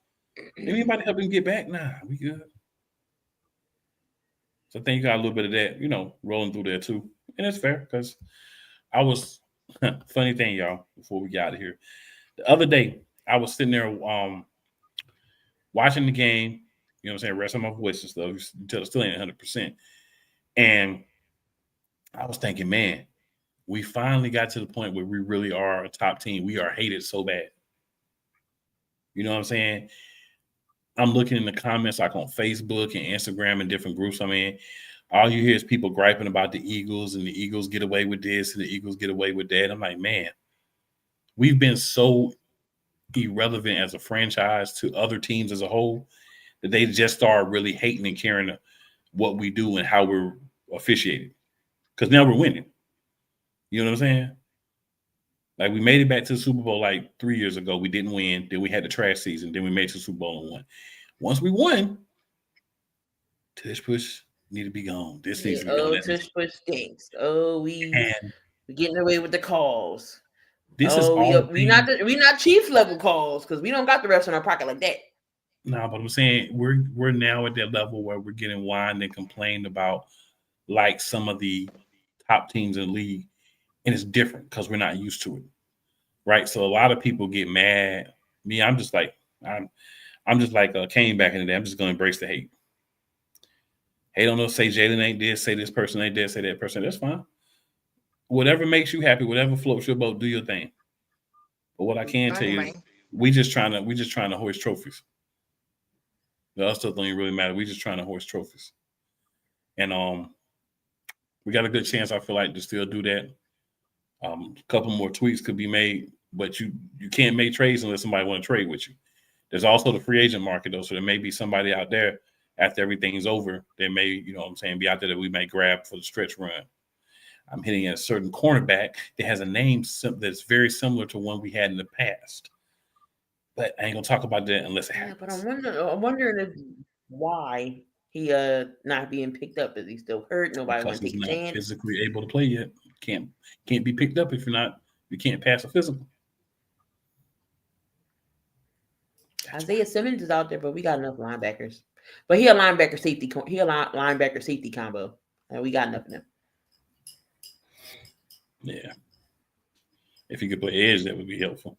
Anybody help him get back? Nah, we good. So I think you got a little bit of that, rolling through there too. And it's fair because I was, funny thing, y'all, before we get out of here. The other day, I was sitting there watching the game, you know what I'm saying, resting my voice and stuff until it still ain't 100%. And I was thinking, man, we finally got to the point where we really are a top team. We are hated so bad. You know what I'm saying? I'm looking in the comments like on Facebook and Instagram and different groups I'm in. All you hear is people griping about the Eagles and the Eagles get away with this and the Eagles get away with that. I'm like, man, we've been so irrelevant as a franchise to other teams as a whole, that they just start really hating and caring what we do and how we're officiating. Because now we're winning. You know what I'm saying? Like, we made it back to the Super Bowl like 3 years ago. We didn't win. Then we had the trash season. Then we made it to the Super Bowl and won. Once we won, tush push need to be gone. This needs to be gone. Tush push stinks. Oh, we getting away with the calls. This is all we not Chiefs level calls because we don't got the refs in our pocket like that. No, but I'm saying we're now at that level where we're getting whined and complained about like some of the top teams in the league, and it's different because we're not used to it, right? So a lot of people get mad. Me, I'm just like Kane back in the day. I'm just gonna embrace the hate. Hate on those, say Jalen ain't this, say this person ain't this, say that person. That's fine. Whatever makes you happy, whatever floats your boat, do your thing. But what I can tell you is we just trying to hoist trophies. The other stuff don't even really matter. We just trying to hoist trophies. And we got a good chance, I feel like, to still do that. A couple more tweaks could be made, but you can't make trades unless somebody want to trade with you. There's also the free agent market, though, so there may be somebody out there after everything's over. They may, be out there that we may grab for the stretch run. I'm hitting at a certain cornerback that has a name that's very similar to one we had in the past. But I ain't gonna talk about that unless it happens. Yeah, but I'm wondering why he not being picked up. Is he still hurt? Nobody want to take a chance. Not physically able to play yet. Can't be picked up if you can't pass a physical. Isaiah Simmons is out there, but we got enough linebackers. But he a linebacker safety. He a linebacker safety combo, and we got enough of them. Yeah. If he could play edge, that would be helpful.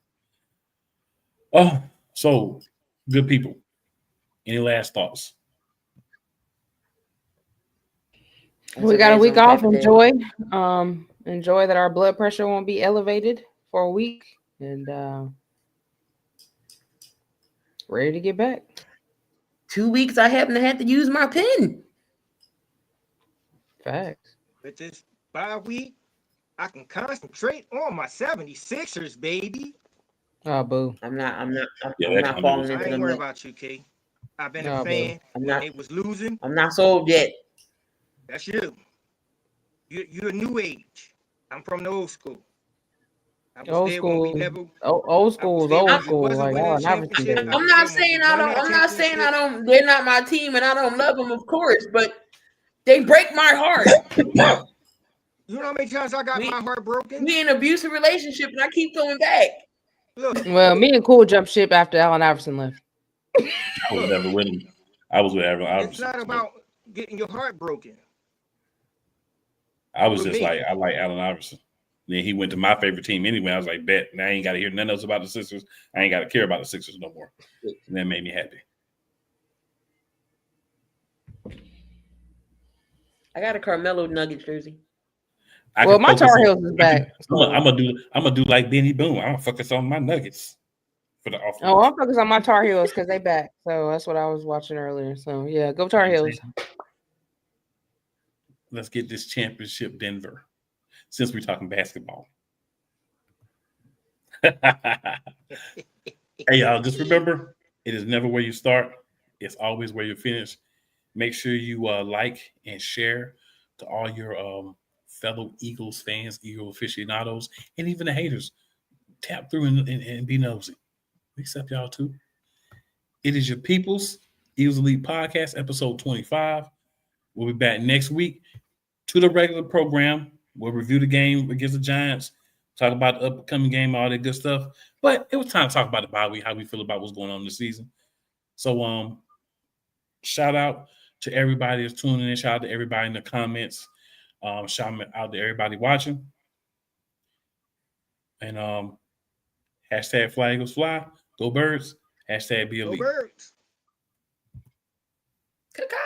Oh, so good people. Any last thoughts? We got a week off. Enjoy that our blood pressure won't be elevated for a week, and ready to get back. 2 weeks I haven't had to use my pen. Facts. With this bye week, I can concentrate on my 76ers, baby. Oh, boo. I'm not falling into I ain't worried about you, K. I've been a fan when they was losing. I'm not sold yet. That's you. You're a new age. I'm from the old school. Old school. Old school. Like, I'm not saying I don't. They're not my team, and I don't love them, of course. But they break my heart. You know how many times I got my heart broken? We in an abusive relationship, and I keep going back. Look, well, me and Cool jumped ship after Allen Iverson left. I was never with him. I was with Allen Iverson. It's not about getting your heart broken. I was just like, I like Allen Iverson. Then he went to my favorite team anyway. I was like, bet. Now I ain't got to hear nothing else about the Sixers. I ain't got to care about the Sixers no more. And that made me happy. I got a Carmelo Nuggets jersey. Well, my Tar Heels is back. I'm gonna do like Benny Boone. I'm gonna focus on my Nuggets for the offense. Oh, I'm focused on my Tar Heels because they back. So that's what I was watching earlier. So yeah, go Tar Heels. Let's get this championship, Denver. Since we're talking basketball. Hey, y'all, just remember, it is never where you start. It's always where you finish. Make sure you like and share to all your fellow Eagles fans, Eagle aficionados, and even the haters. Tap through and be nosy. We accept y'all too. It is your people's Eagles Elite Podcast, episode 25. We'll be back next week to the regular program. We'll review the game against the Giants, talk about the upcoming game, all that good stuff. But it was time to talk about the bye week, how we feel about what's going on this season. So shout out to everybody that's tuning in. Shout out to everybody in the comments. Shout out to everybody watching. And hashtag Fly Eagles Fly. Go Birds. Hashtag be elite. Go Birds. Good God.